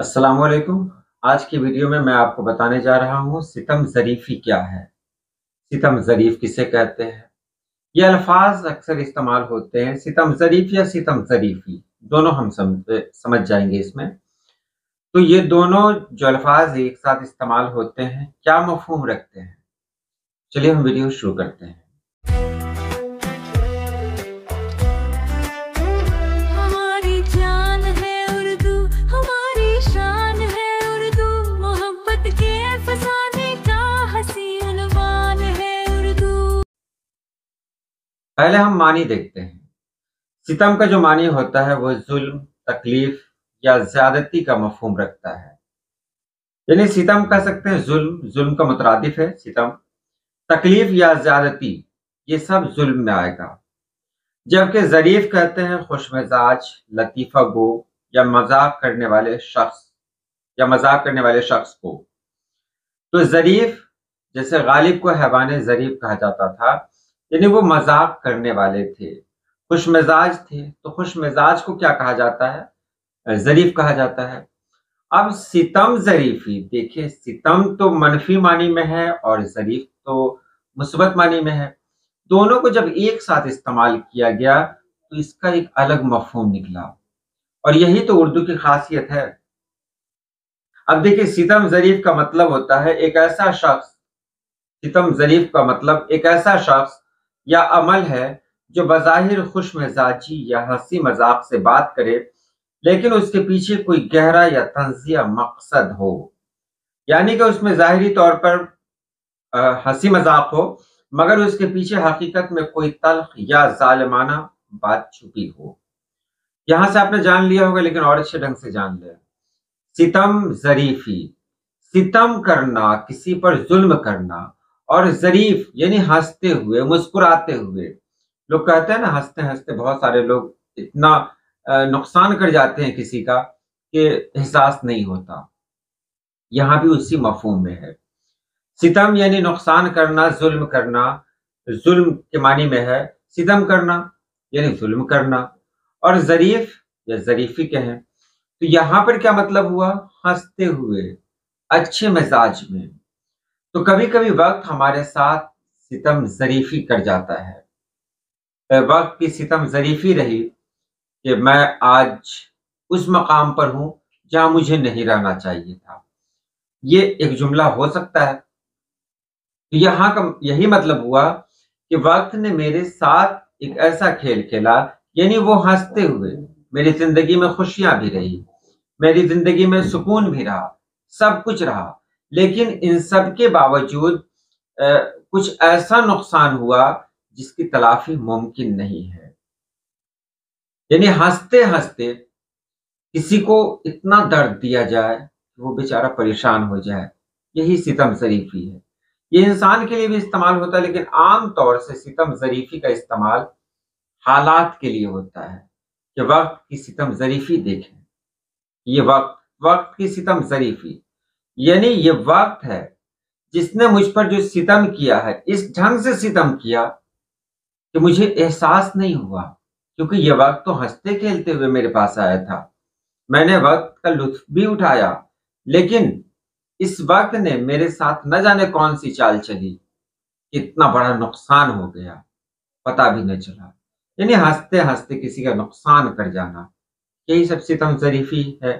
अस्सलाम वालेकुम। आज की वीडियो में मैं आपको बताने जा रहा हूँ सितम ज़रीफ़ी क्या है। सितम ज़रीफ़ किसे कहते हैं? ये अल्फाज अक्सर इस्तेमाल होते हैं, सितम ज़रीफ़ या सितम ज़रीफ़ी, दोनों हम समझ जाएंगे इसमें। तो ये दोनों जो अल्फाज एक साथ इस्तेमाल होते हैं, क्या मफ़हूम रखते हैं? चलिए हम वीडियो शुरू करते हैं। हमारी जान है उर्दू, हमारी शान है उर्दू, मोहब्बत के फसाने का हसी उन्वान है उर्दू। पहले हम मानी देखते हैं। सितम का जो मानी होता है वो जुल्म, तकलीफ या ज्यादती का मफ़हूम रखता है। यानी सितम कह सकते हैं जुल्म, जुल्म का मुतरादिफ है सितम। तकलीफ या ज्यादती, ये सब जुल्म में आएगा। जबकि ज़रीफ कहते हैं खुशमिजाज, लतीफ़ा गो या मजाक करने वाले शख्स को। तो ज़रीफ, जैसे गालिब को हैवान ज़रीफ कहा जाता था, यानी वो मजाक करने वाले थे। खुशमिजाज थे, तो खुशमिजाज को क्या कहा जाता है? ज़रीफ कहा जाता है। अब सितम ज़रीफ़ी, देखिए सितम तो मनफी मानी में है और ज़रीफ तो मुस्बत मानी में है। दोनों को जब एक साथ इस्तेमाल किया गया तो इसका एक अलग मफ़हूम निकला, और यही तो उर्दू की खासियत है। अब देखिए सितम ज़रीफ का मतलब होता है एक ऐसा शख्स, सितम ज़रीफ का मतलब एक ऐसा शख्स या अमल है जो बज़ाहिर खुश मिजाजी या हंसी मजाक से बात करे, लेकिन उसके पीछे कोई गहरा या तंज़िया मकसद हो। यानी कि उसमें ज़ाहिरी तौर पर हंसी मजाक हो, मगर उसके पीछे हकीकत में कोई तल्ख या जालिमाना बात छुपी हो। यहां से आपने जान लिया होगा, लेकिन और अच्छे ढंग से जान ले। सितम ज़रीफ़ी, सितम करना, किसी पर जुल्म करना, और ज़रीफ यानी हंसते हुए, मुस्कुराते हुए। लोग कहते हैं ना, हंसते हंसते बहुत सारे लोग इतना नुकसान कर जाते हैं किसी का कि एहसास नहीं होता। यहाँ भी उसी मफहूम में है। सितम यानी नुकसान करना, जुल्म करना, जुल्म के मानी में है। सितम करना यानी जुल्म करना। और ज़रीफ या ज़रीफ़ी कहें तो यहाँ पर क्या मतलब हुआ? हंसते हुए, अच्छे मिजाज में। तो कभी कभी वक्त हमारे साथ सितम ज़रीफ़ी कर जाता है। वक्त की सितम ज़रीफ़ी रही कि मैं आज उस मकाम पर हूं जहां मुझे नहीं रहना चाहिए था। ये एक जुमला हो सकता है। तो यहाँ का यही मतलब हुआ कि वक्त ने मेरे साथ एक ऐसा खेल खेला, यानी वो हंसते हुए। मेरी जिंदगी में खुशियां भी रही, मेरी जिंदगी में सुकून भी रहा, सब कुछ रहा, लेकिन इन सब के बावजूद कुछ ऐसा नुकसान हुआ जिसकी तलाफी मुमकिन नहीं है। यानी हंसते हंसते किसी को इतना दर्द दिया जाए कि वो बेचारा परेशान हो जाए, यही सितम ज़रीफ़ी है। ये इंसान के लिए भी इस्तेमाल होता है, लेकिन आम तौर से सितम ज़रीफ़ी का इस्तेमाल हालात के लिए होता है कि वक्त की सितम ज़रीफ़ी देखें। ये वक्त की सितम ज़रीफ़ी, यानी ये वक्त है जिसने मुझ पर जो सितम किया है, इस ढंग से सितम किया कि मुझे एहसास नहीं हुआ। क्योंकि ये वक्त तो हंसते खेलते हुए मेरे पास आया था, मैंने वक्त का लुत्फ भी उठाया, लेकिन इस वक्त ने मेरे साथ न जाने कौन सी चाल चली, इतना बड़ा नुकसान हो गया, पता भी न चला। यानी हंसते हंसते किसी का नुकसान कर जाना, यही सब सितम ज़रीफ़ी है।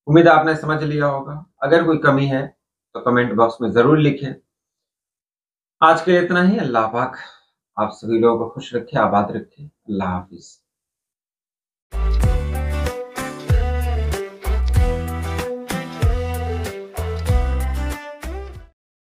उम्मीद है आपने समझ लिया होगा। अगर कोई कमी है तो कमेंट बॉक्स में ज़रूर लिखें। आज के लिए इतना ही। अल्लाह पाक आप सभी लोगों को खुश रखे, आबाद रखे। अल्लाह हाफिज़।